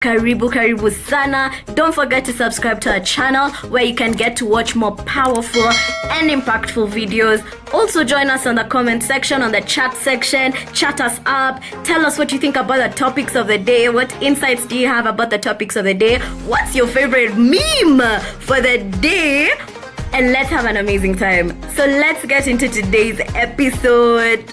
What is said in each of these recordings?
Karibu sana. Don't forget to subscribe to our channel where you can get to watch more powerful and impactful videos. Also join us on the comment section, on the chat section. Chat us up. Tell us what you think about the topics of the day. What insights do you have about the topics of the day? What's your favorite meme for the day? And let's have an amazing time. So let's get into today's episode.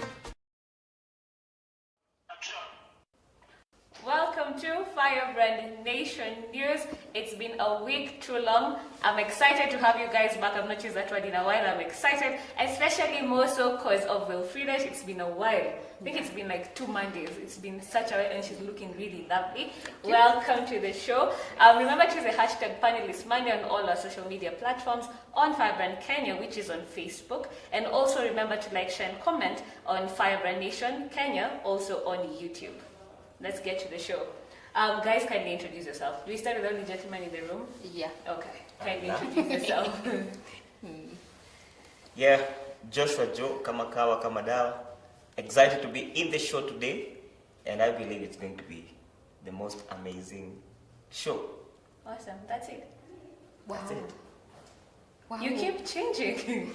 Welcome to Firebrand Nation News. It's been a week too long. I'm excited to have you guys back. I've not used that word in a while. I'm excited, especially more so because of Wilfrida. It's been a while. I think it's been like 2 Mondays. It's been such a while and she's looking really lovely. Welcome to the show. Remember to use the hashtag Panelist Monday on all our social media platforms, on Firebrand Kenya, which is on Facebook. And also remember to like, share and comment on Firebrand Nation Kenya, also on YouTube. Let's get to the show. Guys, kindly introduce yourself. Do we start with the only gentleman in the room? Yeah. Okay. Kindly introduce yourself. Yeah, Joshua Joe, kama kawa kama dawa. Excited to be in the show today, and I believe it's going to be the most amazing show. Awesome. That's it. Wow. That's it. Wow. You keep changing.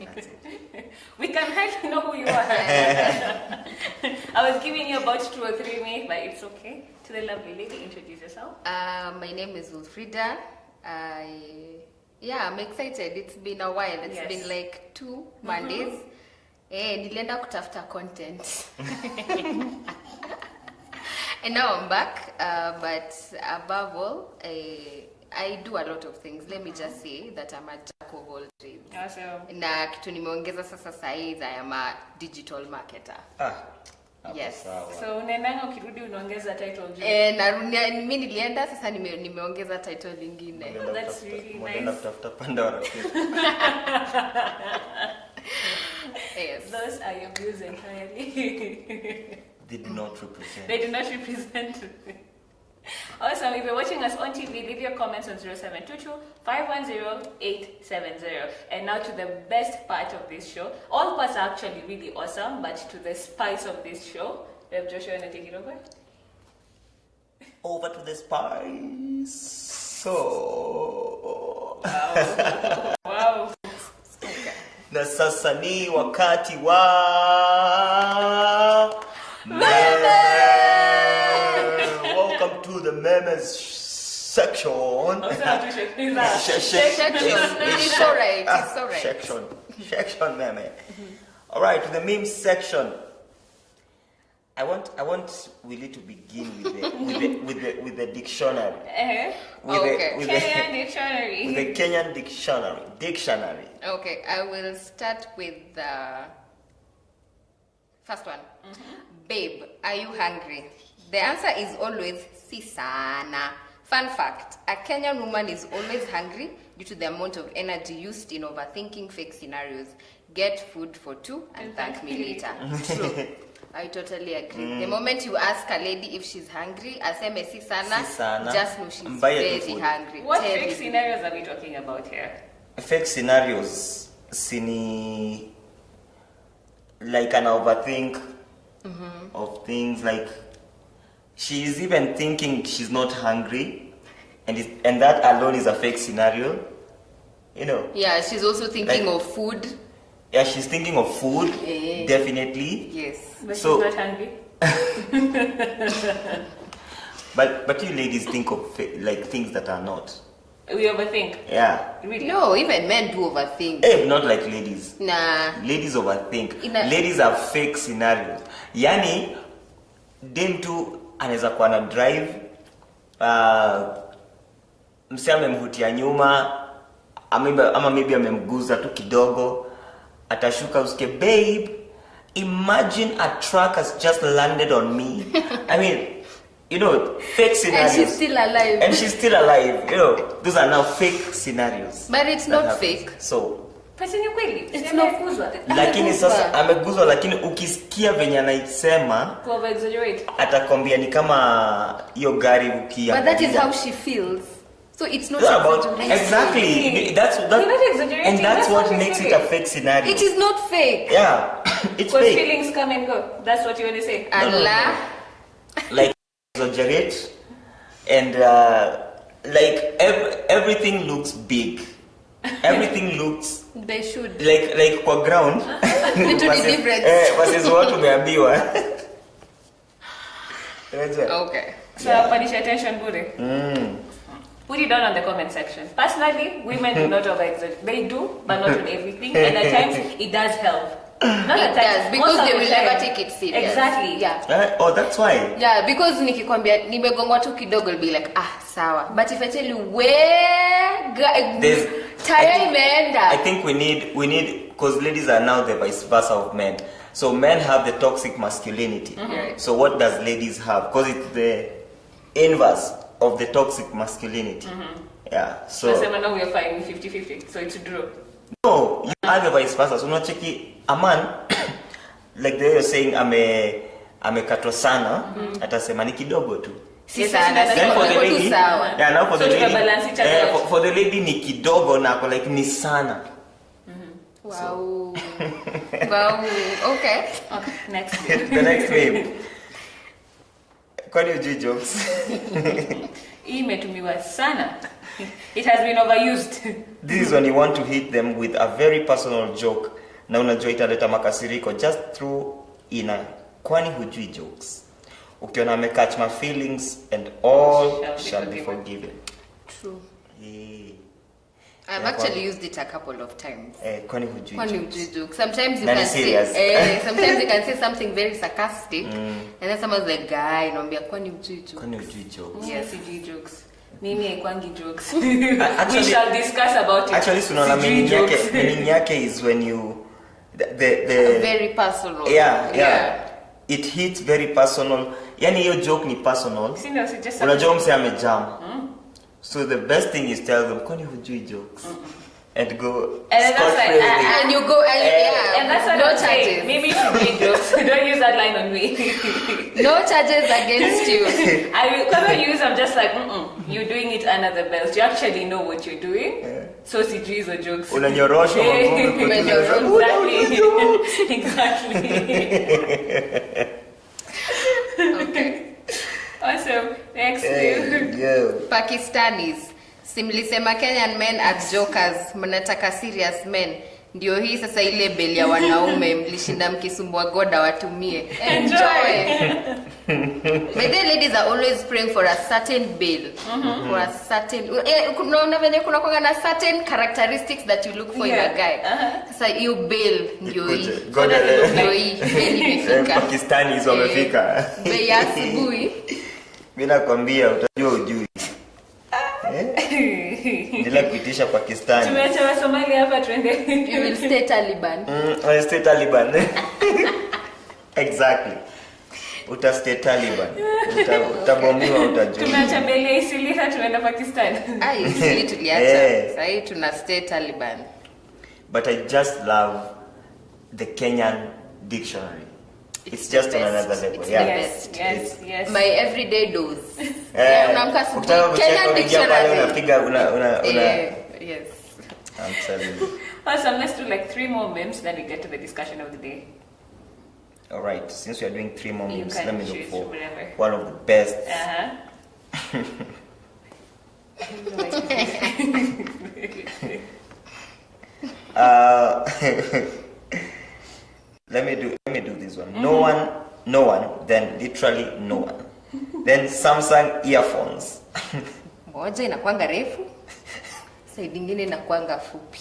That's it. We can hardly know who you are. I was giving you about 2 or 3 minutes, but it's okay. To the lovely lady, introduce yourself. My name is Wilfrida. I'm excited. It's been a while. It's been like 2 Mondays. Nilienda kutafuta content. And now I'm back. But above all, I do a lot of things. Let me just say that I'm a jack of all trades. Awesome. Na kitu nimeongeza sasa saizi, I am a digital marketer. Yes. So unaendanga ukirudi unaongeza title juu. Mimi nilienda sasa nimeongeza title lingine. That's really nice. Modena kutafuta Pandora. Yes. Those are your views entirely. They do not represent. They do not represent. Awesome. If you're watching us on TV, leave your comments on 0722 510 870. And now to the best part of this show. All parts are actually really awesome, but to the spice of this show, Rev Joshua, want to take it over? Over to the spice. So. Wow. Na sasa ni wakati wa Welcome to the memes section. Section. It's alright. It's alright. Section meme. Alright, to the meme section. I want Willie to begin with the dictionary. Kenyan dictionary. With the Kenyan dictionary. Okay, I will start with the first one. Babe, are you hungry? The answer is always si sana. Fun fact, a Kenyan woman is always hungry due to the amount of energy used in overthinking fake scenarios. Get food for 2 and thank me later. True. I totally agree. The moment you ask a lady if she's hungry, aseme si sana, just know she's very hungry. What fake scenarios are we talking about here? Fake scenarios, sini like an overthink of things, like she's even thinking she's not hungry, and that alone is a fake scenario, you know. Yeah, she's also thinking of food. Yeah, she's thinking of food, definitely. Yes. But she's not hungry. but you ladies think of like things that are not. We overthink. Yeah. Really? No, even men do overthink. Not like ladies. Nah. Ladies overthink. Ladies are fake scenarios. Yani, dem tu anaweza kuwa na drive, msee amemhutia nyuma, ama maybe amemguza tu kidogo, atashuka usikie, babe, imagine a truck has just landed on me. I mean, you know, fake scenarios. And she's still alive. You know, those are now fake scenarios. But it's not fake. So, it's not kuzwa. Lakini sasa ameguzwa, lakini ukisikia venye anaisema atakwambia ni kama hiyo gari ukia. But that is how she feels. So it's not about exactly. That's what makes it a fake scenario. It is not fake. Yeah, it's fake. Because feelings come and go. That's what you want to say. Allah. Like exaggerate and like everything looks big. Everything looks They should. like kwa ground. Vitu ni different. Versus watu umeambiwa. Okay. So punish attention, bure. Put it down on the comment section. Personally, women do not over-exaggerate. They do, but not on everything. And at times, it does help. Not It at times, does, because most of they the will time. never take it serious. Exactly. Yeah. Oh, that's why. Yeah, because nikikwambia nimegongwa tu kidogo, will be like, sawa. But if I tell you where tire imeenda. I think we need because ladies are now the vice versa of men. So men have the toxic masculinity. So what does ladies have? Because it's the inverse of the toxic masculinity. Yeah. So now we are fine 50-50. So it's a draw. no, you are the vice versa. So not cheki a man like they were saying amekatwa sana atasema ni kidogo tu. Si sana. Then for the lady, yeah, now for So the lady, balance each other out. for the lady ni kidogo na ako like ni sana. Wow. Wow. Okay. Next. The next babe. Kwani ujui jokes? Hii imetumiwa sana. It has been overused. This is when you want to hit them with a very personal joke. Na unajua italeta makasiriko. Just throw in a kwani hujui jokes. Ukiona catch my feelings and all shall be forgiven. True. Yeah. I've actually used it a couple of times. Kwani hujui Kwani jokes. hujui joke. Sometimes you Nani can serious? say sometimes you can say something very sarcastic and then someone's like, guy, naambia kwani hujui joke. Kwani hujui jokes. Yes, sijui jokes. Mimi haikwangi jokes. Actually, we shall discuss about it. Actually, sunaona meaning yake is when you the very personal. Yeah. It hits very personal. Yani hiyo joke ni personal. Unajua mse amejam. So the best thing is tell them kwani hujui jokes. And go and that's like, and you go and that's what no I'm charges. saying. Maybe you should be jokes. Don't use that line on me. No charges against you. I will come and use. I'm just like, you're doing it under the belt. You actually know what you're doing. So sijui hizo jokes. Unanyorosha magumu Exactly. Okay. Awesome. Next. Pakistanis. Simlisema Kenyan men are jokers, mnataka serious men. Ndio hii sasa ile beli ya wanaume mlishinda mkisumbua goda watumie. Enjoy. But the ladies are always praying for a certain bill. For a certain kuna venye kuna kwa na certain characteristics that you look for in a guy. Sasa hiyo bill ndio hii. Ndio hii beli imefika. Pakistanis wamefika. Bei ya asubuhi. Mimi nakwambia utajua ujui. Ndila kuitisha Pakistan. Tumeacha wa Somalia hapa twende. You will stay Taliban. I stay Taliban. Exactly. Uta stay Taliban. Utabombiwa utajua. Tumeacha bele isilika tuenda Pakistan. Isili tuliacha. Sasa tuna stay Taliban. But I just love the Kenyan dictionary. It's just on another level. Yes. My everyday dose. Unamka Kenyan dictionary. Yes. I'm telling you. Awesome. Let's do like 3 more memes, then we get to the discussion of the day. All right. Since we are doing 3 more memes, let me look for whatever. one of the best. Let me do this one. No one, then literally no one. Then Samsung earphones. Moja inakuanga refu, side nyingine inakuanga fupi.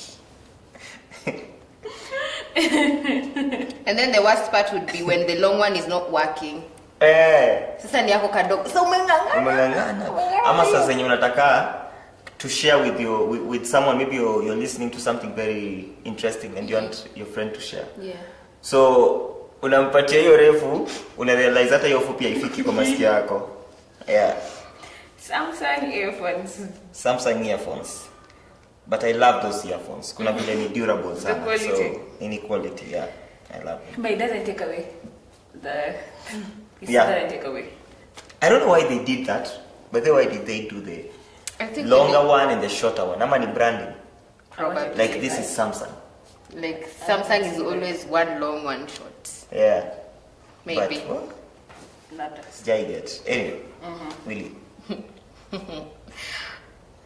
And then the worst part would be when the long one is not working. Sasa ni yako kadogo. So umengangana. Ama sasa zenye unataka to share with someone, maybe you're listening to something very interesting and you want your friend to share. Yeah. So unampatia hiyo refu, una realize hata hiyo fupi haifiki kwa masikio yako. Yeah. Samsung earphones. But I love those earphones. Kuna vile ni durable sana. So inequality, yeah. I love it. But it doesn't take away doesn't take away. I don't know why they did that. But then why did they do the longer one and the shorter one? Ama ni branding. Probably. Like this is Samsung. Like Samsung is always one long, one short. Yeah. Maybe. But, well, sijai get. Anyway, really.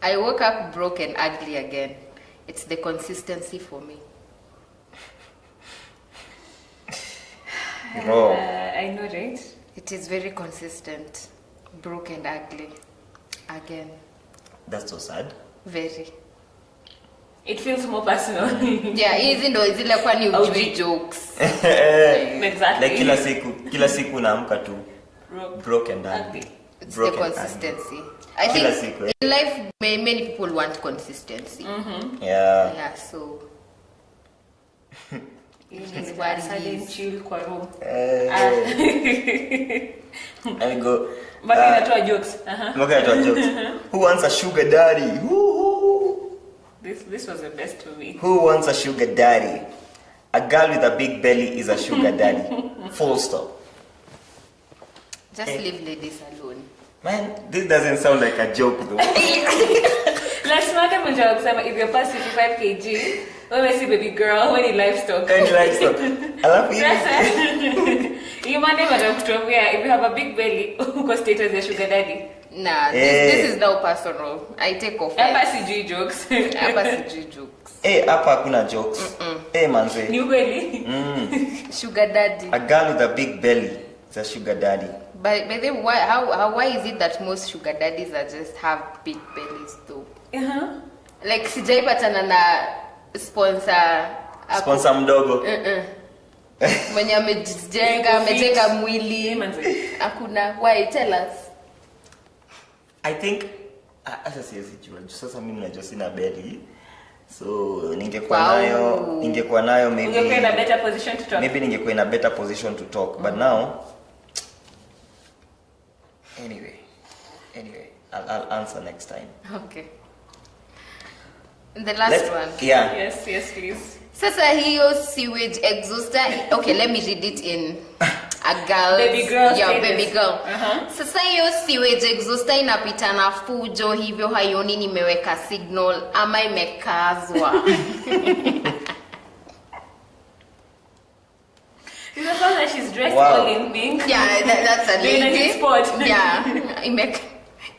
I woke up broke and ugly again. It's the consistency for me. Bro. I know, right? It is very consistent. Broke and ugly. Again. That's so sad. Very. It feels more personal. Yeah, hizi ndo zile kwani ujui jokes. Exactly. Like kila siku naamka tu broken and ugly. It's Broken the and consistency. ugly. I Kila think siku, in life many people want consistency. Yeah. Yeah, so It's what it sudden is. chill kwa room. I go. But inatoa jokes. Look at your jokes. Who wants a sugar daddy? Who? This was the best for me. Who wants a sugar daddy? A girl with a big belly is a sugar daddy. Full stop. just leave ladies alone. Man, this doesn't sound like a joke though. Let's not even joke. If you're past 55 kg, wewe si baby girl, wewe ni livestock. And livestock. Alafu hivi. You might never kutuambia if you have a big belly, uko status ya sugar daddy. Nah, this is now personal. I take off. Hapa sijui jokes. Hapa sijui jokes. Hapa hakuna jokes. Manze. Ni ukweli? Sugar daddy. A girl with a big belly is a sugar daddy. But then why is it that most sugar daddies are just have big bellies though? Like sijaipatana na sponsor Sponsor mdogo. mwenye amejenga mwili. Hakuna. Why? Tell us. I think hata siwezi jua. Sasa mimi najua sina belly. So ningekuwa nayo maybe ungekuwa in a better position to talk. Maybe ningekuwa in a better position to talk. But now anyway, I'll answer next time. Okay. The last one. Yeah. Yes, please. Sasa hiyo sewage exhauster. Okay, let me read it in a girl. Baby girl. Yeah, status. baby girl. Sasa hiyo sewage exhauster inapita na fujo hivyo haioni nimeweka signal ama imekazwa. You know that she's dressed Wow. all in pink? Yeah, that's a Doing lady. a sport. Yeah,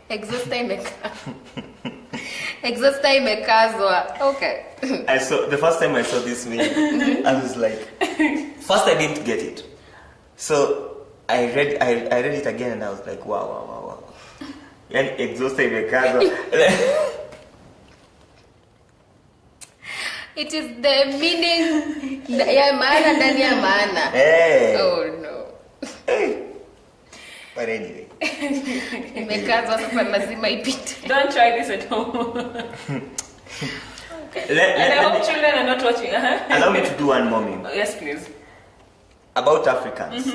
exhauster exhauster imekazwa. Okay. The first time I saw this video, I was like, first I didn't get it. So I read it again and I was like, wow. And exhausted It is the meaning ya maana ndani ya maana. Hey. Oh no. But anyway. Imekazwa sasa lazima ipite. Don't try this at home. And I hope children are not watching. Allow me to do one more meme. Yes, please. About Africans.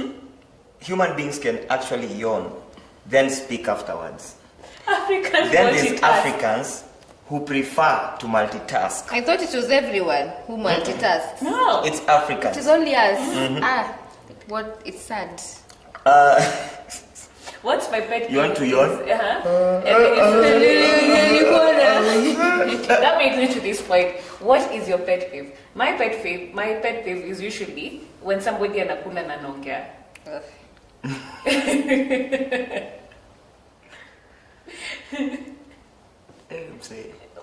Human beings can actually yawn, then speak afterwards. Africans Then there's multitask. Africans who prefer to multitask. I thought it was everyone who multitasks. No. It's It Africans. is only us. What? It's sad. What's my pet peeve? You want to yawn? That makes me to this point. What is your pet peeve? My pet peeve is usually when somebody anakula na anaongea.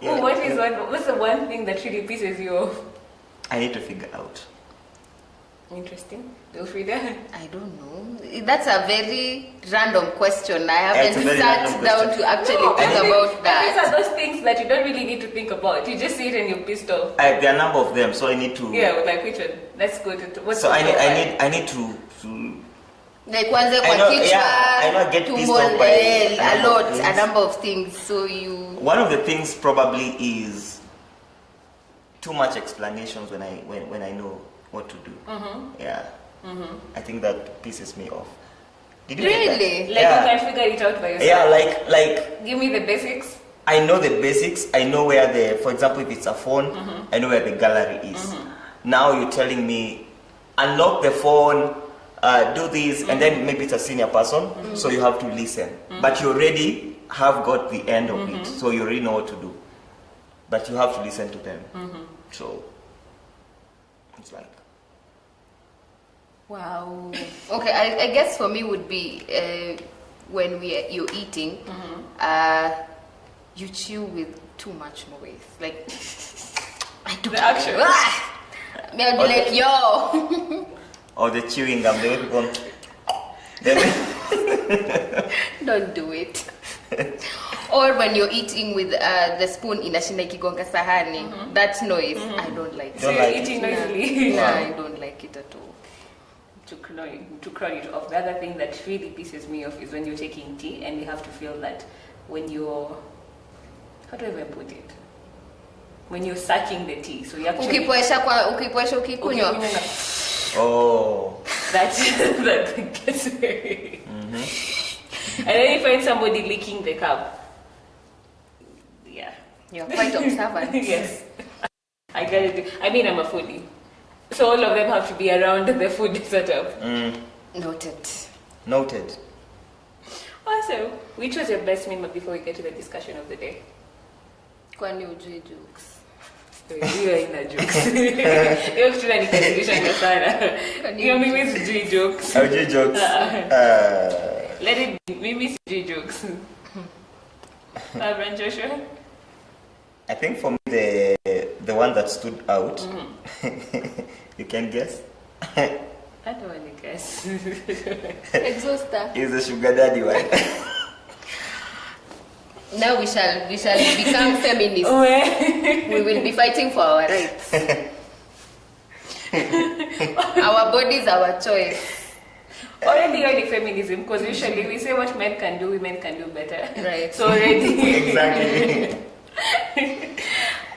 Yeah. What's the one thing that really pisses you off? I need to figure out. Interesting. Wilfrida? I don't know. That's a very random question. I It's a haven't very random sat down question. to actually think about that. These are those things that you don't really need to think about. You just see it and you're pissed off. There are a number of them, so I need to. Yeah, like which one? Let's go to what's So the top five? I need to. Like kwanza I kwa know- kichwa, yeah, I know I get pissed tumbo, off by a a number of lot, a things. number of things. So you. One of the things probably is too much explanations when I know what to do. Yeah. I think that pisses me off. Did you get that? Really? Like Yeah. you can figure it out by yourself. Yeah, like Give me the basics. I know the basics. I know where for example, if it's a phone, I know where the gallery is. Now you're telling me, unlock the phone, do this, and then maybe it's a senior person, so you have to listen. But you already have got the end of it, so you already know what to do. But you have to listen to them. So it's like. Wow. Okay, I guess for me would be when you're eating, you chew with too much noise. Like, I do The action. Me, I'll be like, yo. Or the chewing gum, the way people Don't do it. Or when you're eating with the spoon inashinda ikigonga sahani, that noise, I don't like it. So you're like eating No, noisily. no, I don't like it at all. To crown it off, the other thing that really pisses me off is when you're taking tea and you have to feel that when you're, how do I even put it? When you're sucking the tea, so you actually Ukipoesha ukikunywa. Oh. that gets very. And then you find somebody licking the cup. Yeah. You're quite observant. Yes. I get it. I mean, I'm a foodie. So all of them have to be around the food setup. Noted. Also, which was your best meme before we get to the discussion of the day? Kwani ujui jokes. Hiyo haina jokes. Hiyo kitu inanikasirisha sana. Hiyo mimi sijui jokes. Hujui jokes? Let it be. Mimi sijui jokes. Firebrand, Joshua? I think for me the one that stood out, you can guess, I don't want to guess. Exhauster. is the sugar daddy one. Now we shall become feminists. We will be fighting for our rights. Our bodies, our choice. Already you're the feminism, because usually we say what men can do, women can do better. Right. So already. Exactly.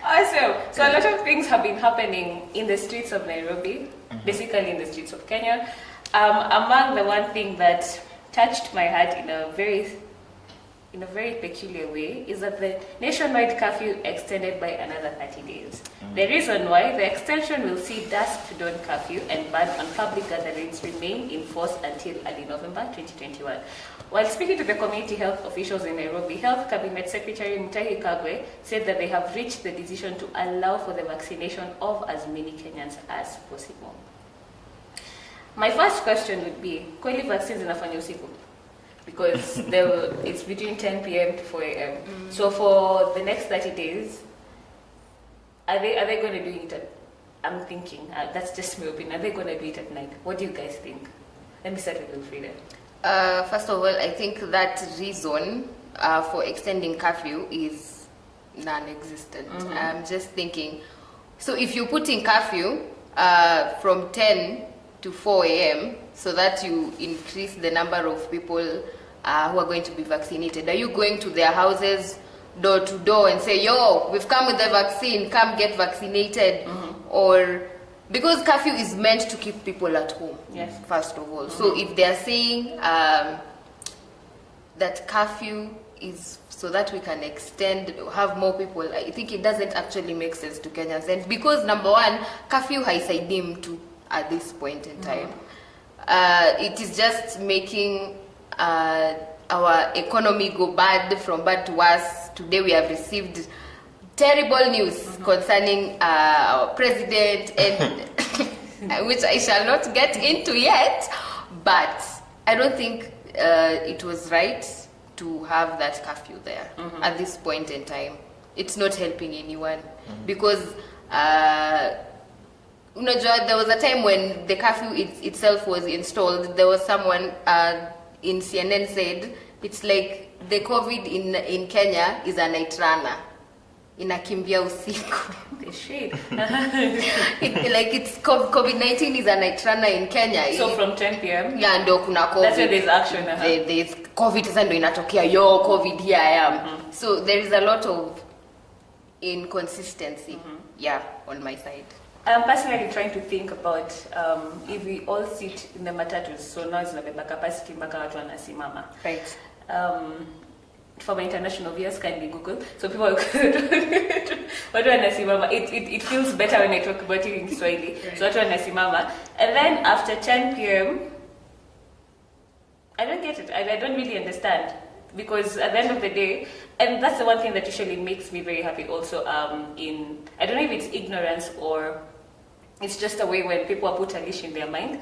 Awesome. So a lot of things have been happening in the streets of Nairobi, basically in the streets of Kenya. Among the one thing that touched my heart in a very peculiar way is that the nationwide curfew extended by another 30 days. The reason why the extension will see dusk to dawn curfew and ban on public gatherings remain in force until early November 2021. While speaking to the community health officials in Nairobi, Health Cabinet Secretary Mutahi Kagwe said that they have reached the decision to allow for the vaccination of as many Kenyans as possible. My first question would be, kweli vaccines inafanya usiku? Because it's between 10 p.m. to 4 a.m. So for the next 30 days, are they going to do it at, I'm thinking, that's just my opinion, are they going to do it at night? What do you guys think? Let me start with Wilfrida. First of all, I think that reason for extending curfew is non-existent. I'm just thinking, so if you put in curfew from 10 to 4 a.m., so that you increase the number of people who are going to be vaccinated, are you going to their houses door to door and say, yo, we've come with the vaccine, come get vaccinated? Or because curfew is meant to keep people at home, yes, first of all. So if they're saying that curfew is so that we can extend, have more people, I think it doesn't actually make sense to Kenyans. And because number one, curfew haisaidi mtu at this point in time. It is just making our economy go from bad to worse. Today we have received terrible news concerning our president, and which I shall not get into yet, but I don't think it was right to have that curfew there at this point in time. It's not helping anyone because there was a time when the curfew itself was installed. There was someone in CNN said it's like the COVID in Kenya is a night runner. Inakimbia usiku. The shade. It's COVID-19 is a night runner in Kenya. So from 10 p.m. Yeah, ndio kuna COVID. That's where there's action. There's COVID sasa ndio inatokea. Yo, COVID, here I am. So there is a lot of inconsistency. Yeah, on my side. I'm personally trying to think about if we all sit in the matatus, so now it's zinabeba capacity mpaka watu wanasimama. Right. For my international viewers, kindly Google. So people watu wanasimama. It feels better when I talk about it in Kiswahili. Right. So watu wanasimama. And then after 10 p.m., I don't get it. I don't really understand. Because at the end of the day, and that's the one thing that usually makes me very happy also I don't know if it's ignorance or it's just a way when people are put a leash in their mind.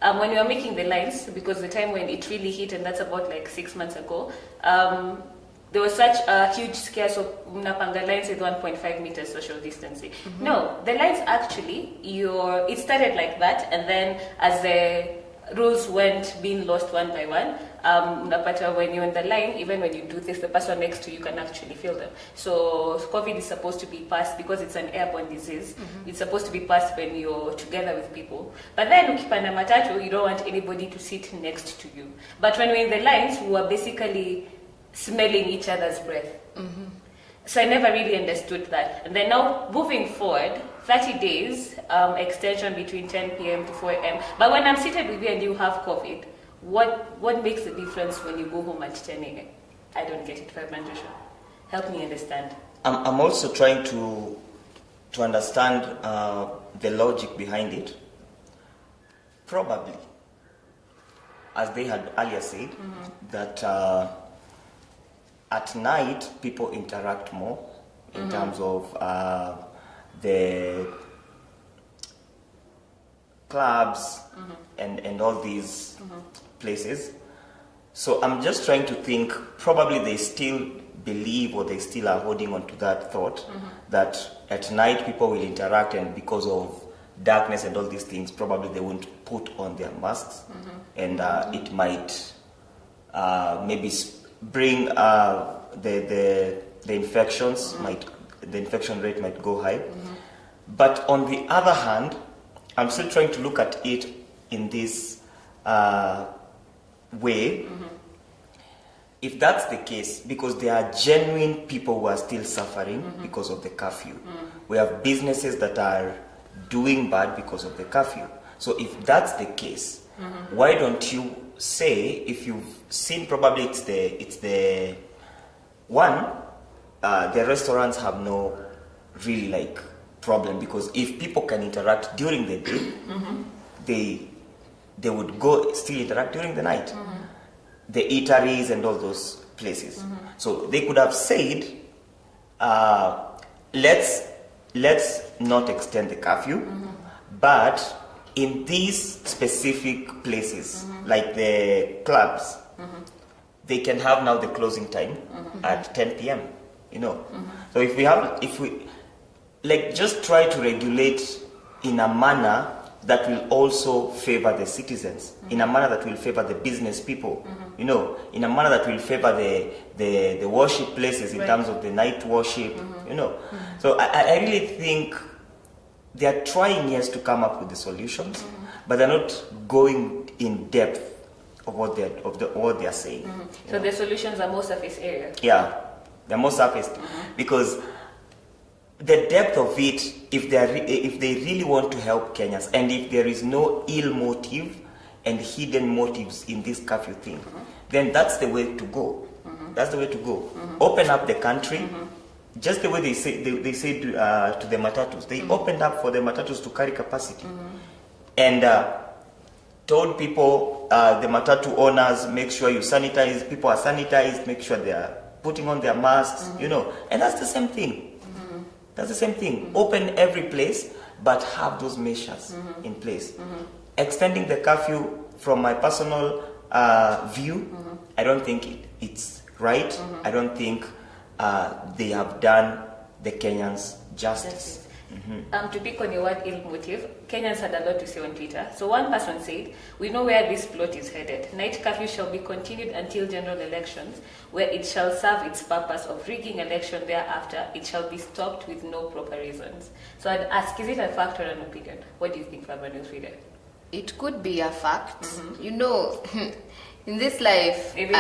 When we were making the lines, because the time when it really hit, and that's about like 6 months ago, there was such a huge scare, so mnapanga lines with 1.5 meters social distancing. No, the lines actually, it started like that, and then as the rules went being lost one by one, when you're in the line, even when you do this, the person next to you can actually feel them. So COVID is supposed to be passed, because it's an airborne disease, it's supposed to be passed when you're together with people. But then ukipanda matatu, you don't want anybody to sit next to you. But when we're in the lines, we were basically smelling each other's breath. So I never really understood that. And then now, moving forward, 30 days extension between 10 p.m. to 4 a.m. But when I'm seated with you and you have COVID, what makes the difference when you go home at 10 a.m.? I don't get it, Firebrand Joshua. Help me understand. I'm also trying to understand the logic behind it. Probably, as they had earlier said, that at night people interact more in terms of the clubs and all these places. So I'm just trying to think, probably they still believe, or they still are holding on to that thought that at night people will interact, and because of darkness and all these things, probably they won't put on their masks, and it might maybe bring the infections, the infection rate might go high. But on the other hand, I'm still trying to look at it in this way. If that's the case, because there are genuine people who are still suffering because of the curfew. We have businesses that are doing bad because of the curfew. So if that's the case, why don't you say, if you've seen, probably it's the one, the restaurants have no really problem, because if people can interact during the day, they would still interact during the night. The eateries and all those places. So they could have said, let's not extend the curfew, but in these specific places, like the clubs, they can have now the closing time at 10 p.m. So if we just try to regulate in a manner that will also favor the citizens, in a manner that will favor the business people, in a manner that will favor the worship places in terms of the night worship, So I really think they are trying, yes, to come up with the solutions, but they're not going in depth of what they are saying. So the solutions are more surface area. Yeah, they're more surface, because the depth of it, if they really want to help Kenyans, and if there is no ill motive and hidden motives in this curfew thing, then that's the way to go. That's the way to go. Open up the country, just the way they say to the matatus. They opened up for the matatus to carry capacity, and told people, the matatu owners, make sure you sanitize. People are sanitized. Make sure they are putting on their masks. And that's the same thing. That's the same thing. Open every place, but have those measures in place. Extending the curfew, from my personal view, I don't think it's right. I don't think they have done the Kenyans justice. To pick on your word ill motive, Kenyans had a lot to say on Twitter. So one person said, "We know where this plot is headed. Night curfew shall be continued until general elections, where it shall serve its purpose of rigging election thereafter. It shall be stopped with no proper reasons." So I'd ask, is it a fact or an opinion? What do you think, Firebrand Joshua? It could be a fact. In this life, in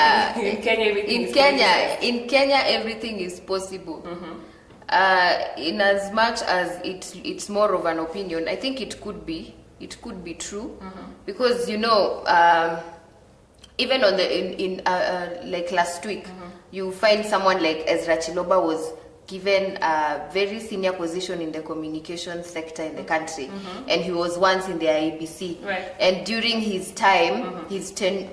Kenya, everything is possible. In as much as it's more of an opinion, I think it could be true, because even on like last week, you find someone like Ezra Chiloba was given a very senior position in the communication sector in the country, and he was once in the IEBC, and during his time, his tenure,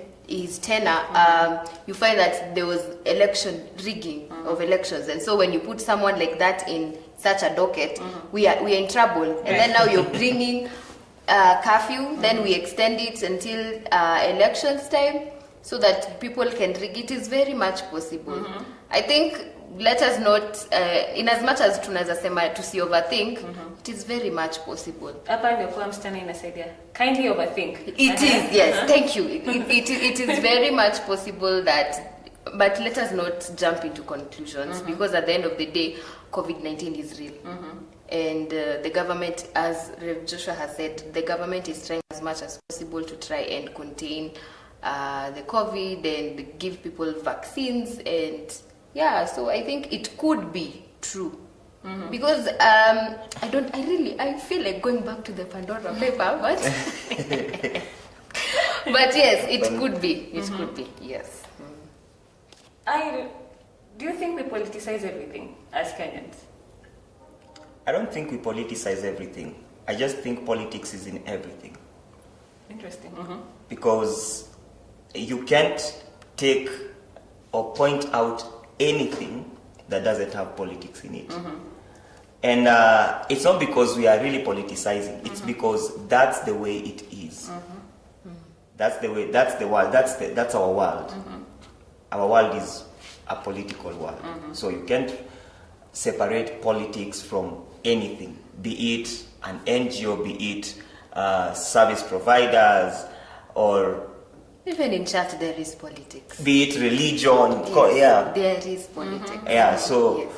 you find that there was election rigging of elections, and so when you put someone like that in such a docket, we are in trouble. And then now you're bringing curfew, then we extend it until elections time. so that people can rig it is very much possible. I think let us not in as much as tunaweza sema tusi overthink, it is very much possible. Hapa ndio kwa msichana inasaidia. Kindly overthink. It is, yes, thank you. It is very much possible that, but let us not jump into conclusions because at the end of the day, COVID-19 is real. And the government, as Rev Joshua has said, the government is trying as much as possible to try and contain the COVID and give people vaccines. And yeah, so I think it could be true. Because I feel like going back to the Pandora paper, but but yes, it could be. It could be, yes. Do you think we politicize everything as Kenyans? I don't think we politicize everything. I just think politics is in everything. Interesting. Because you can't take or point out anything that doesn't have politics in it. And it's not because we are really politicizing. It's because that's the way it is. That's the way. That's the world. That's our world. Our world is a political world. So you can't separate politics from anything, be it an NGO, be it service providers, or even in church there is politics. Be it religion, yes, there is politics. Yeah, so yes.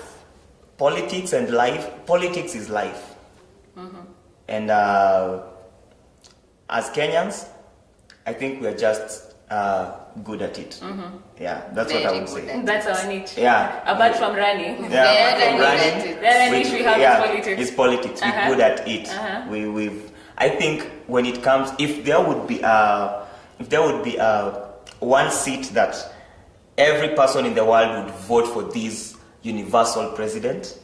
Politics and life. Politics is life, and as Kenyans, I think we are just good at it. Yeah, that's Very what I would say. That's our niche. Yeah. Apart from running. Yeah, apart from running, The other niche we have is politics. It's politics. We're good at it. I think when it comes, if there would be one seat that every person in the world would vote for this universal president,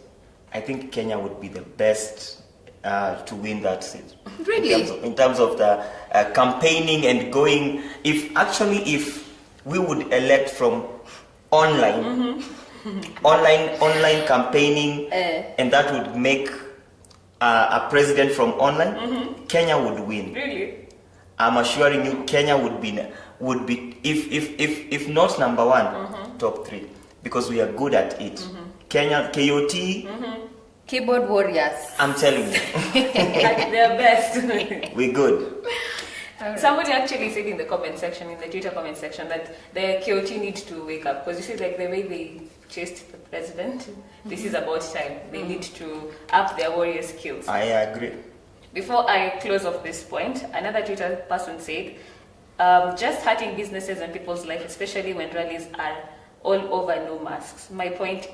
I think Kenya would be the best to win that seat. Really? In terms of the campaigning and going, if we would elect from online, online campaigning, and that would make a president from online, Kenya would win. Really? I'm assuring you, Kenya would be if not number one, top 3, because we are good at it. Kenya, KOT, keyboard warriors. I'm telling you, They're best. we're good. Somebody actually said in the comment section, in the Twitter comment section, that the KOT needs to wake up, because you see, like the way they chased the president, this is about time. They need to up their warrior skills. I agree. Before I close off this point, another Twitter person said, just hurting businesses and people's life, especially when rallies are all over no masks. My point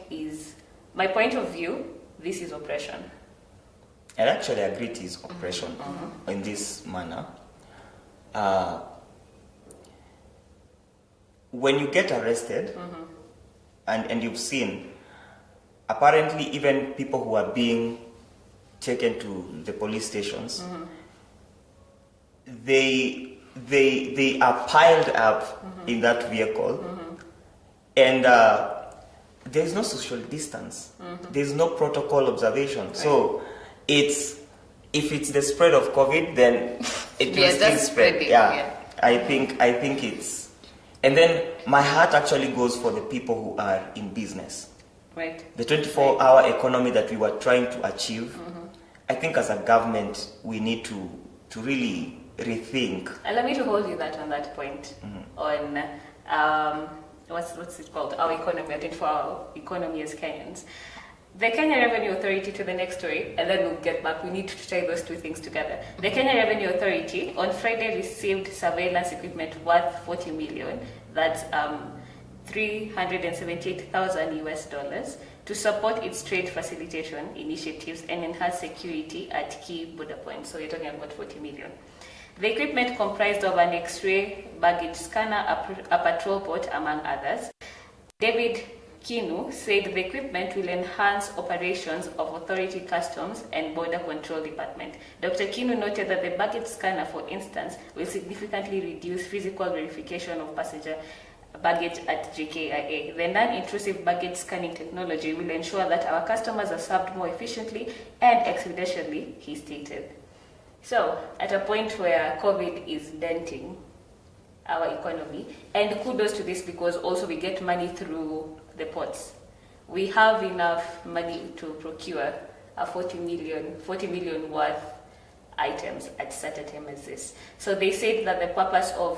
of view, this is oppression. I actually agree it is oppression in this manner. When you get arrested, and you've seen, apparently even people who are being taken to the police stations, they are piled up in that vehicle, and there's no social distance, there's no protocol observation. Right. So if it's the spread of COVID, then it will still spread. Yeah. I think it's, and then my heart actually goes for the people who are in business. Right. The 24-hour economy that we were trying to achieve. I think as a government we need to really rethink. Allow me to hold you on that point on what's it called? Our economy, our 24-hour economy as Kenyans. The Kenya Revenue Authority, to the next story, and then we'll get back. We need to tie those two things together. The Kenya Revenue Authority on Friday received surveillance equipment worth 40 million. That's $378,000 to support its trade facilitation initiatives and enhance security at key border points. So you're talking about 40 million. The equipment comprised of an X-ray baggage scanner, a patrol boat, among others. David Kinu said the equipment will enhance operations of Authority Customs and Border Control Department. Dr. Kinu noted that the baggage scanner, for instance, will significantly reduce physical verification of passenger baggage at JKIA. The non-intrusive baggage scanning technology will ensure that our customers are served more efficiently and expeditiously, he stated. So, at a point where COVID is denting our economy. And kudos to this, because also we get money through the ports. We have enough money to procure a 40 million worth items at such a time as this. So they said that the purpose of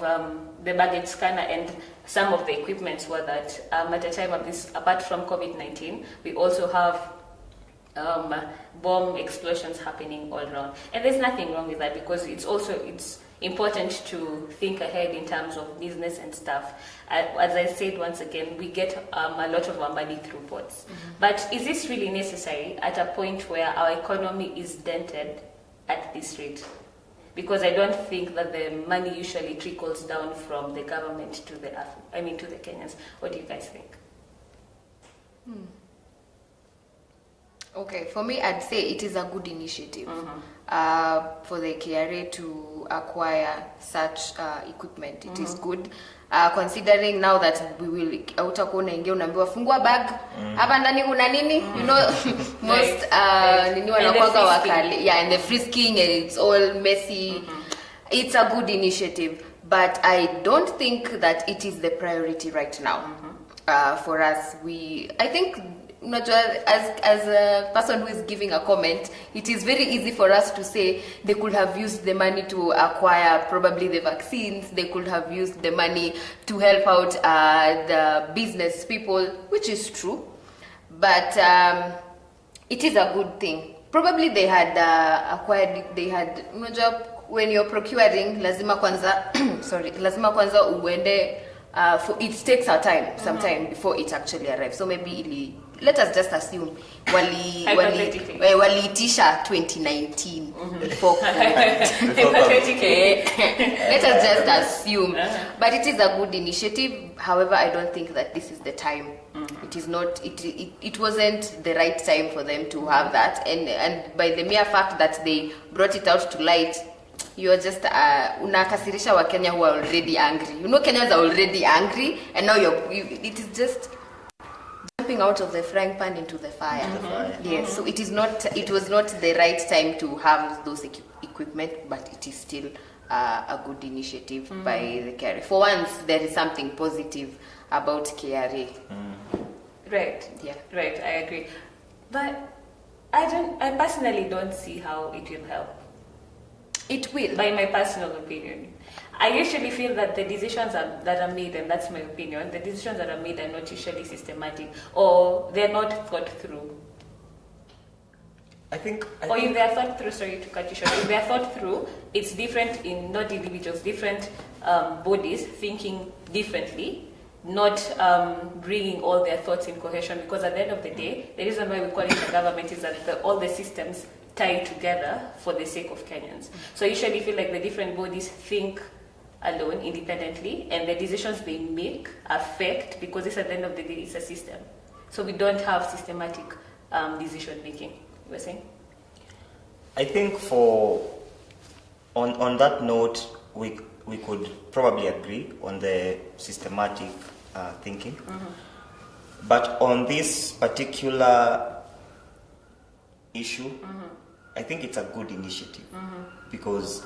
the baggage scanner and some of the equipments were that at a time of this, apart from COVID-19, we also have bomb explosions happening all around. And there's nothing wrong with that, because it's important to think ahead in terms of business and stuff. As I said, once again, we get a lot of our money through ports. But is this really necessary at a point where our economy is dented at this rate? Because I don't think that the money usually trickles down from the government to the Kenyans. What do you guys think? Okay, for me, I'd say it is a good initiative for the KRA to acquire such equipment. It is good, considering now that we will utakuwa unaingia unaambiwa fungua bag hapa ndani kuna nini, you know, most nini wanakuanga wakali, yeah, and the frisking, and it's all messy. It's a good initiative, but I don't think that it is the priority right now. For us, I think, not as a person who is giving a comment, it is very easy for us to say they could have used the money to acquire probably the vaccines, they could have used the money to help out the business people, which is true, but it is a good thing. Probably they had when you're procuring, lazima kwanza uende, it takes a time, some time before it actually arrives. So maybe let us just assume waliitisha 2019 before let us just assume, but it is a good initiative. However, I don't think that this is the time. It is not. It wasn't the right time for them to have that, and by the mere fact that they brought it out to light, you are just unakasirisha wa Kenya who are already angry. You know, Kenyans are already angry, and now it is just jumping out of the frying pan into the fire. Yes, so it was not the right time to have those equipment, but it is still a good initiative by the KRA. For once, there is something positive about KRA. Right. Yeah. Right. I agree, but I personally don't see how it will help. It will. By my personal opinion, I usually feel that the decisions that are made, and that's my opinion, the decisions that are made are not usually systematic, or they're not thought through. If they are thought through, sorry to cut you short, if they are thought through, it's different in not individuals, different bodies thinking differently, not bringing all their thoughts in cohesion, because at the end of the day, the reason why we call it the government is that all the systems tie together for the sake of Kenyans. So I usually feel like the different bodies think alone, independently, and the decisions they make affect, because it's at the end of the day, it's a system. So we don't have systematic decision making. You were saying? I think on that note, we could probably agree on the systematic thinking. But on this particular issue, I think it's a good initiative, because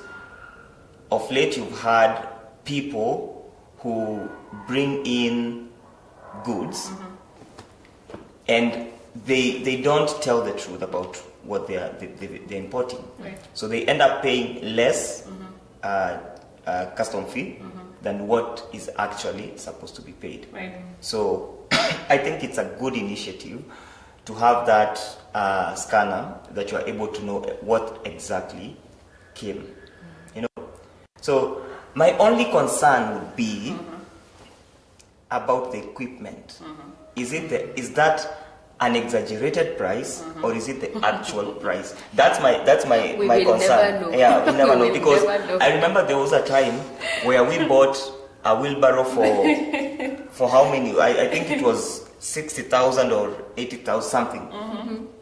of late you've had people who bring in goods and they don't tell the truth about what they're importing. Right. So they end up paying less custom fee than what is actually supposed to be paid. Right. So I think it's a good initiative to have that scanner that you are able to know what exactly came. You know. So my only concern would be about the equipment. Is that an exaggerated price or is it the actual price? That's my concern. Never know. Yeah, we never know, because never know. I remember there was a time where we bought a wheelbarrow for how many? I think it was 60,000 or 80,000 something,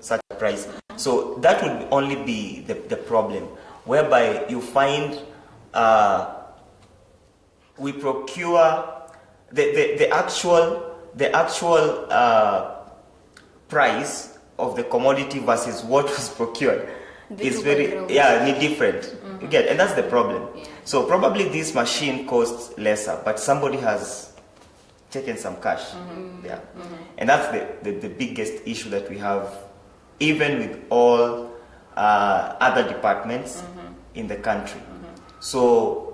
such a price. So that would only be the problem, whereby you find we procure the actual price of the commodity versus what was procured. is very different. You get, and that's the problem. Yeah. So probably this machine costs lesser, but somebody has taken some cash. Yeah, and that's the biggest issue that we have, even with all other departments in the country. So.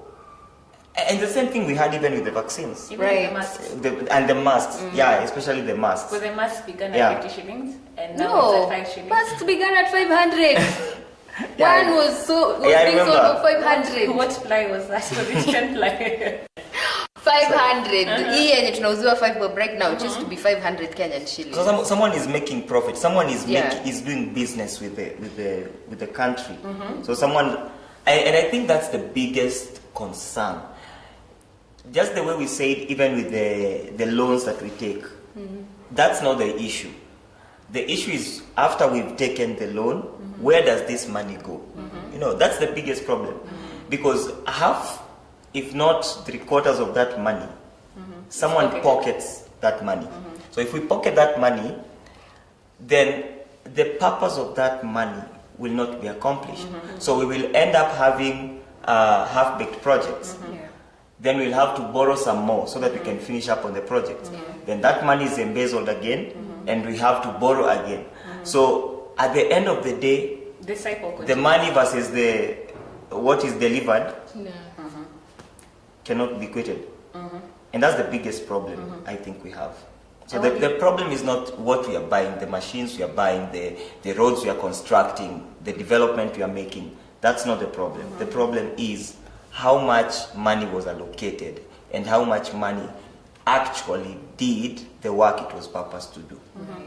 And the same thing we had even with the vaccines. Even Right. the masks. And the masks, yeah, especially the masks. But the masks began Yeah. at 50 shillings and now No, it's at 5 shillings. masks began at 500. Yeah, One was I being sold remember. for 500. What ply was that? Was it 10 ply? 500. Hii yenye tunauziwa 5 bob right now, it used to be 500 Kenyan shillings. So someone is making profit. Someone is Yeah. is doing business with the country. So someone, and I think that's the biggest concern. Just the way we said, even with the loans that we take, that's not the issue. The issue is after we've taken the loan, where does this money go? You know, that's the biggest problem. Because half, if not 3/4 of that money, someone pockets that money. So if we pocket that money, then the purpose of that money will not be accomplished. So we will end up having half-baked projects. Then we'll have to borrow some more so that we can finish up on the project. Then that money is embezzled again, and we have to borrow again. So at the end of the day, The cycle the continues. money versus what is delivered cannot be equated. And that's the biggest problem I think we have. So the problem is not what we are buying, the machines we are buying, the roads we are constructing, the development we are making. That's not the problem. The problem is how much money was allocated and how much money actually did the work it was purposed to do.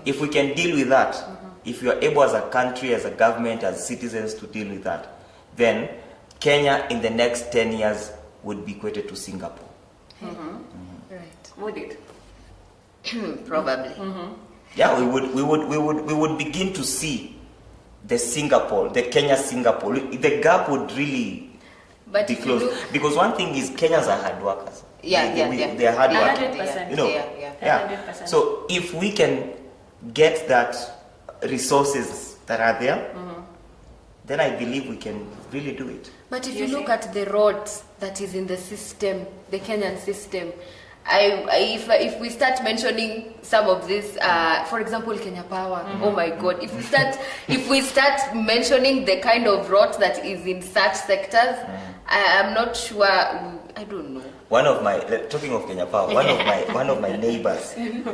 If we can deal with that, if we are able as a country, as a government, as citizens to deal with that, then Kenya in the next 10 years would be equated to Singapore. Right. Would it? Probably. Yeah, we would begin to see the Singapore, the Kenya Singapore. The gap would really But be if you closed. look- Because one thing is Kenyans are hard workers. Yeah, They are hard workers. 100%. You know, Yeah. yeah. 100%. So if we can get that resources that are there, then I believe we can really do it. But if You you look see? at the roads that is in the system, the Kenyan system, if we start mentioning some of this, for example, Kenya Power. Oh my God! If we start mentioning the kind of rot that is in such sectors, I am not sure. I don't know. One of my talking of Kenya Power, one of my neighbors, and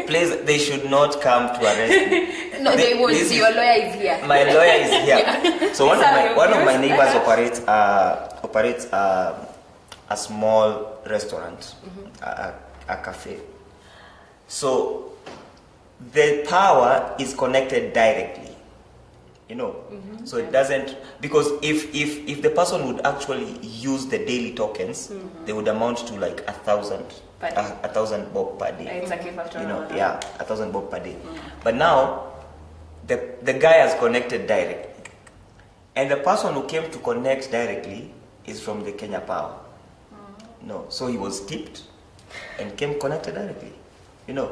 please, they should not come to arrest me. No, they won't. this is- Your lawyer is here. My lawyer is here. So one of my neighbors Sorry. operates a small restaurant, a cafe. So the power is connected directly, you know. So it doesn't, because if the person would actually use the daily tokens, they would amount to like 1,000 Per day. 1,000 bob per day. It's like if after You know, Ramadan. yeah, 1,000 bob per day. But now the guy has connected directly, and the person who came to connect directly is from the Kenya Power. No, so he was tipped and came connected directly, you know.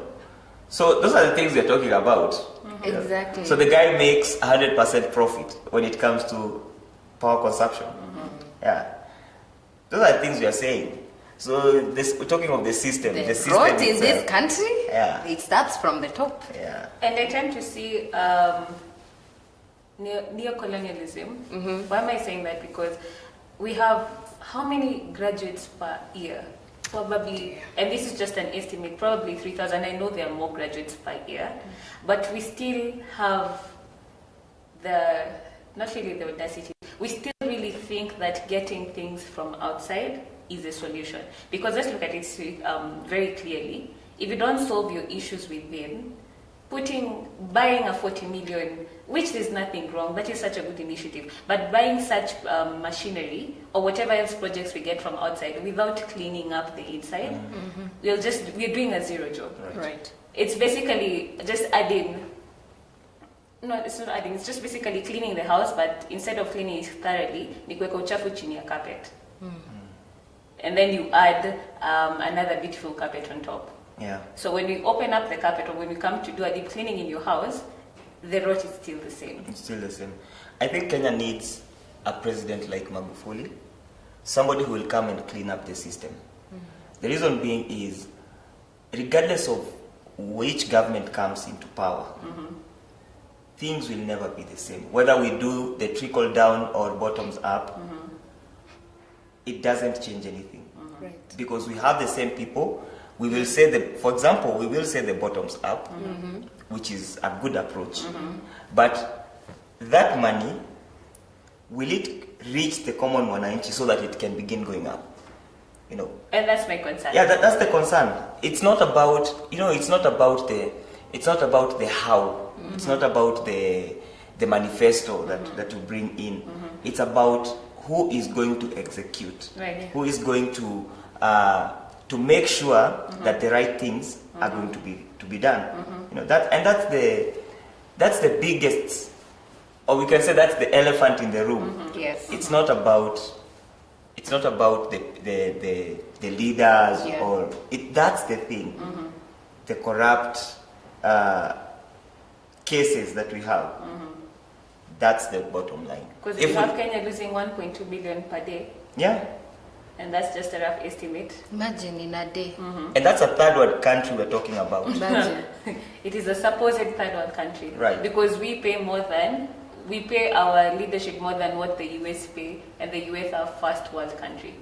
So those are the things we're talking about. you know. Exactly. So the guy makes 100% profit when it comes to power consumption. Yeah, those are the things we are saying. So we're talking of the system. The system rot in itself. this country, Yeah. it starts from the top. Yeah. And I tend to see neo-colonialism. Why am I saying that? Because we have how many graduates per year? Probably, and this is just an estimate, probably 3,000. I know there are more graduates per year, but we still have not really the audacity. We still really think that getting things from outside is a solution. Because let's look at it very clearly. If you don't solve your issues within, buying a 40 million, which there's nothing wrong, that is such a good initiative, but buying such machinery or whatever else projects we get from outside without cleaning up the inside, we're doing a zero job. Right. It's basically just adding, no, it's not adding, it's just basically cleaning the house, but instead of cleaning it thoroughly, ni kuweka uchafu chini ya carpet. And then you add another beautiful carpet on top. Yeah. So when we open up the carpet or when we come to do a deep cleaning in your house, the road is still the same. It's still the same. I think Kenya needs a president like Magufuli, somebody who will come and clean up the system. The reason being is, regardless of which government comes into power, things will never be the same. Whether we do the trickle down or bottoms up, it doesn't change anything. Right. Because we have the same people. We will say for example, we will say the bottoms up, which is a good approach. But that money, will it reach the common mwananchi so that it can begin going up? You know. And that's my concern. Yeah, that's the concern. It's not about, it's not about the how. It's not about the manifesto that you bring in. It's about who is going to execute. Right. Who is going to make sure that the right things are going to be done. You know, that's the biggest, or we can say that's the elephant in the room. Yes. It's not about the leaders, or that's the thing. The corrupt cases that we have. That's the bottom line. Because if you have Kenya losing 1.2 billion per day, yeah, and that's just a rough estimate. Imagine in a day. and that's a third world country we're talking about. Imagine. It is a supposed third world country. Right. Because we pay our leadership more than what the US pay, and the US are first world country.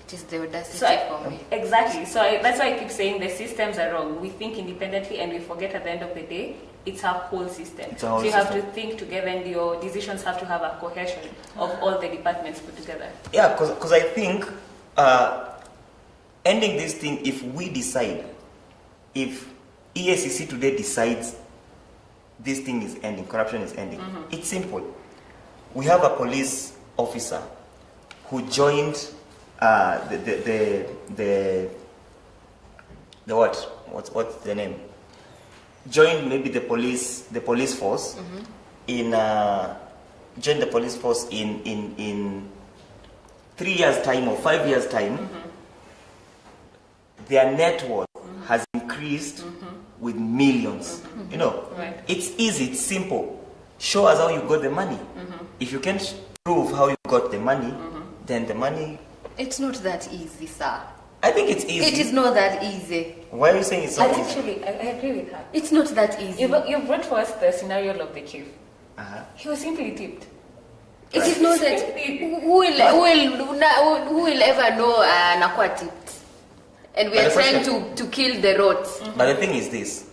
It is the audacity So for me. exactly. So that's why I keep saying the systems are wrong. We think independently, and we forget at the end of the day, it's a whole system. It's a whole so you have system. to think together, and your decisions have to have a cohesion of all the departments put together. Yeah, because I think ending this thing, if we decide, if EACC today decides this thing is ending, corruption is ending, it's simple. We have a police officer who joined what's the name? Joined maybe the police force joined the police force in 3 years time or 5 years time. Their net worth has increased with millions. You know, Right. it's easy, it's simple. Show us how you got the money. If you can't prove how you got the money, then the money, It's not that easy, sir. I think it's easy. It is not that easy. Why are you saying it's not easy? Actually, I agree with her. It's not that easy. You've brought for us the scenario of the chief. Uh-huh. He was simply tipped. It is not that. Who will ever know anakuwa tipped? And we But are the trying question- to kill the roads. But the thing is this.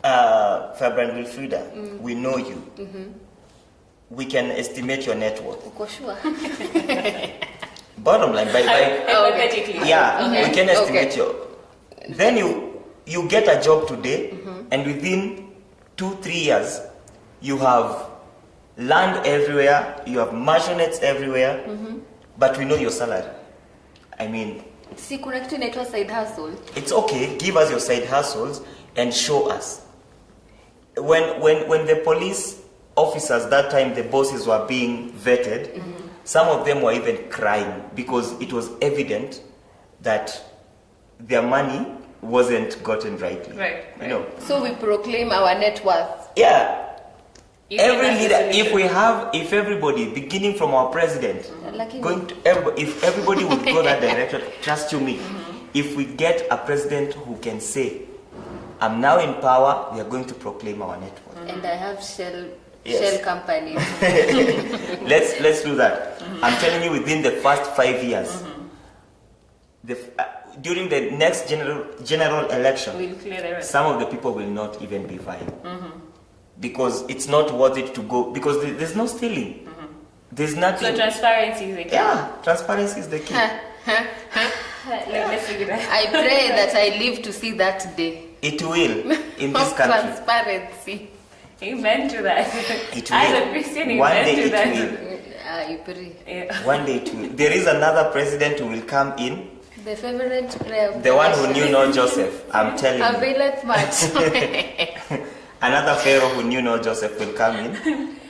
Firebrand Wilfrida, we know you. We can estimate your net worth. Uko sure? Bottom line, by Hypothetically. yeah, Okay. we can estimate Okay. your. Then you get a job today, and within 2-3 years, you have land everywhere, you have maishonettes everywhere, but we know your salary. I mean, Si kuna kitu inaitwa side hustle. it's okay. Give us your side hustles and show us. When the police officers that time, the bosses were being vetted, some of them were even crying because it was evident that their money wasn't gotten rightly. Right, You know. So we proclaim our net worth. Yeah. You think Every that's the leader, solution? if everybody, beginning from our president, Lakini- going to if everybody would go that direction, trust you me, if we get a president who can say, I'm now in power, we are going to proclaim our net worth. And I have shell Yes. companies. Let's do that. I'm telling you, within the first 5 years, during the next general election, We'll clear the rest. some of the people will not even be vying because it's not worth it to go, because there's no stealing. There's So nothing. transparency is the key. Yeah, transparency is the key. Let's figure that. I pray that I live to see that day It will in this of country. transparency. Amen to that. It As will. a Christian, One amen day to it that. will. I pray. Yeah. One day it will. There is another president who will come in. The favorite prayer of The one who nation. knew no Joseph. I'm telling you. Availeth much. Another Pharaoh who knew no Joseph will come in.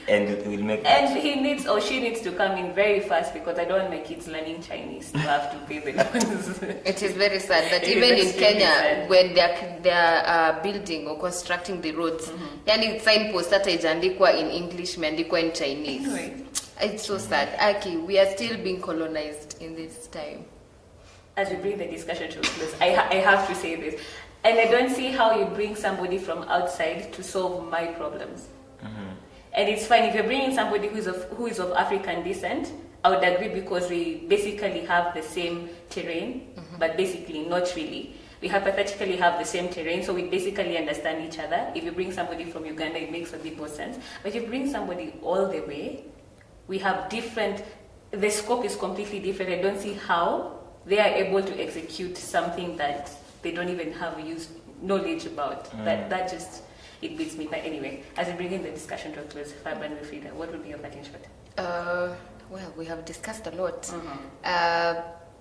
and it will make. And he needs or she needs to come in very fast because I don't want my kids learning Chinese to have to pay the loans. It is very sad that It even is in extremely Kenya, sad. when they are building or constructing the roads, yani signpost hata ijaandikwa in English, imeandikwa in Chinese. Anyway. It's so sad. Aki, we are still being colonized in this time. As we bring the discussion to a close, I have to say this. And I don't see how you bring somebody from outside to solve my problems. And it's fine if you're bringing somebody who is of African descent. I would agree because we basically have the same terrain, but basically not really. We hypothetically have the same terrain, so we basically understand each other. If you bring somebody from Uganda, it makes a bit more sense. But if you bring somebody all the way, we have different, the scope is completely different. I don't see how they are able to execute something that they don't even have knowledge about. That just, it beats me. But anyway, as we bring in the discussion to a close, Firebrand and Frida, what would be your parting shot? Well, we have discussed a lot.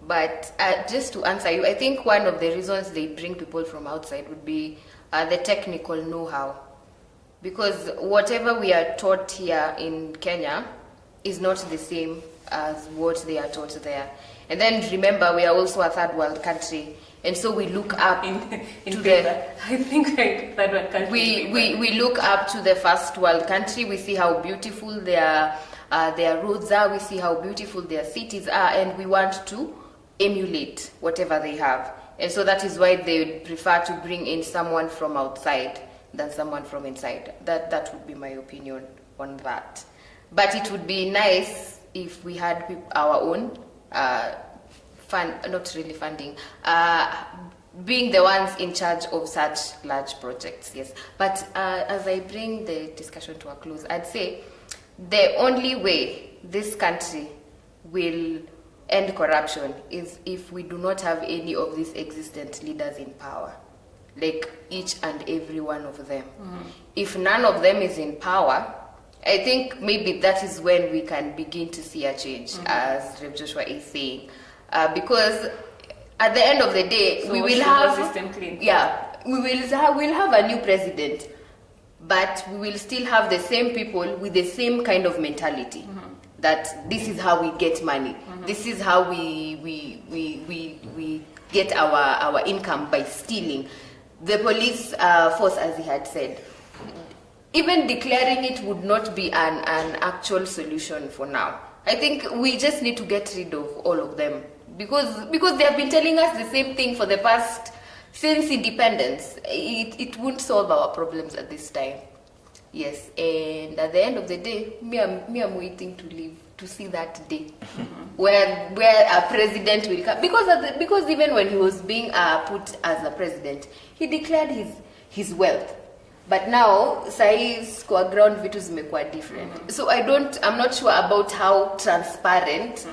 But just to answer you, I think one of the reasons they bring people from outside would be the technical know-how. Because whatever we are taught here in Kenya is not the same as what they are taught there. And then remember, we are also a third world country. And so we look up to the... I think third world country. We look up to the first world country. We see how beautiful their roads are. We see how beautiful their cities are. And we want to emulate whatever they have. And so that is why they prefer to bring in someone from outside than someone from inside. That would be my opinion on that. But it would be nice if we had our own not really funding, being the ones in charge of such large projects, yes. But as I bring the discussion to a close, I'd say the only way this country will end corruption is if we do not have any of these existent leaders in power, like each and every one of them. If none of them is in power, I think maybe that is when we can begin to see a change, as Rev Joshua is saying. Because at the end of the day, So we will have we'll have a new president, but we will still have the same people with the same kind of mentality. That this is how we get money. This is how we get our income, by stealing. The police force, as he had said, even declaring it would not be an actual solution for now. I think we just need to get rid of all of them because they have been telling us the same thing for the past, since independence. It won't solve our problems at this time. Yes, and at the end of the day, me I'm waiting to live to see that day where a president will come, because even when he was being put as a president, he declared his wealth. But now, size kwa ground vitu zimekuwa different. So I'm not sure about how transparent,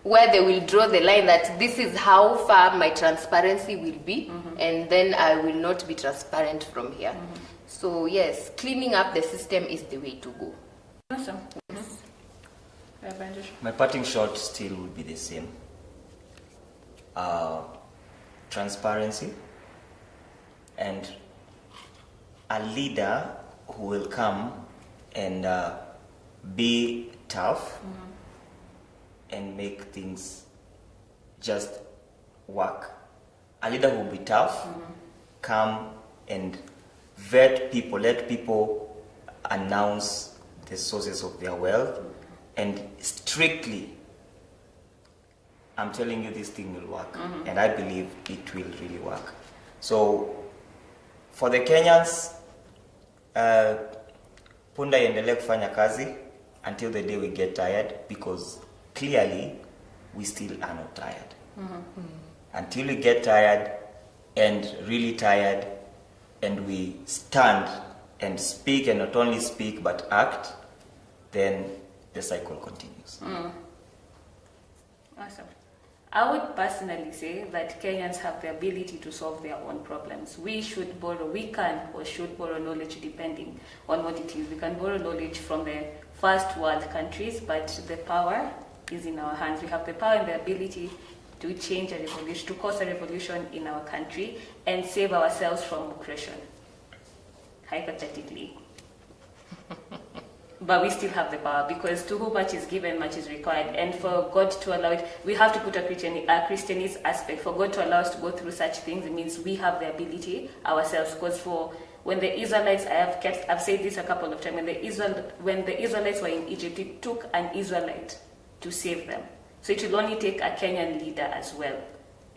where they will draw the line that this is how far my transparency will be, and then I will not be transparent from here. So yes, cleaning up the system is the way to go. Awesome. My parting shot still would be the same. Transparency and a leader who will come and be tough and make things just work. A leader who will be tough, come and vet people, let people announce the sources of their wealth, and strictly, I'm telling you, this thing will work, and I believe it will really work. So for the Kenyans, punda iendelee kufanya kazi until the day we get tired, because clearly we still are not tired. Until we get tired and really tired, and we stand and speak, and not only speak but act, then the cycle continues. Awesome. I would personally say that Kenyans have the ability to solve their own problems. We can or should borrow knowledge depending on what it is. We can borrow knowledge from the first world countries, but the power is in our hands. We have the power and the ability to change a revolution, to cause a revolution in our country and save ourselves from oppression. Hypothetically. but we still have the power, because to whom much is given, much is required. And for God to allow it, we have to put a Christianist aspect. For God to allow us to go through such things, it means we have the ability ourselves. Because when the Israelites, I've said this a couple of times, when the Israelites were in Egypt, it took an Israelite to save them. So it will only take a Kenyan leader as well.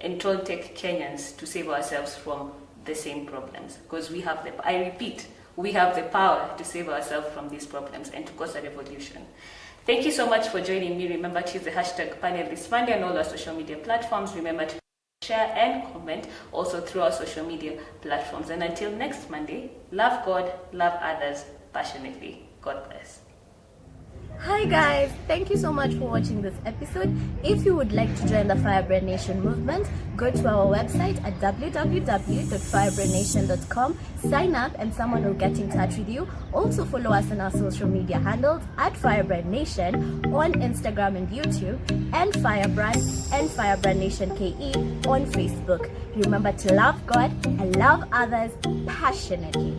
And it will take Kenyans to save ourselves from the same problems. Because we have I repeat, we have the power to save ourselves from these problems and to cause a revolution. Thank you so much for joining me. Remember to use the hashtag Panel this Monday on all our social media platforms. Remember to share and comment also through our social media platforms. And until next Monday, love God, love others passionately. God bless. Hi guys, thank you so much for watching this episode. If you would like to join the Firebrand Nation movement, go to our website at www.firebrandnation.com, sign up and someone will get in touch with you. Also follow us on our social media handles at Firebrand Nation on Instagram and YouTube, and Firebrand and Firebrand Nation KE on Facebook. Remember to love God and love others passionately.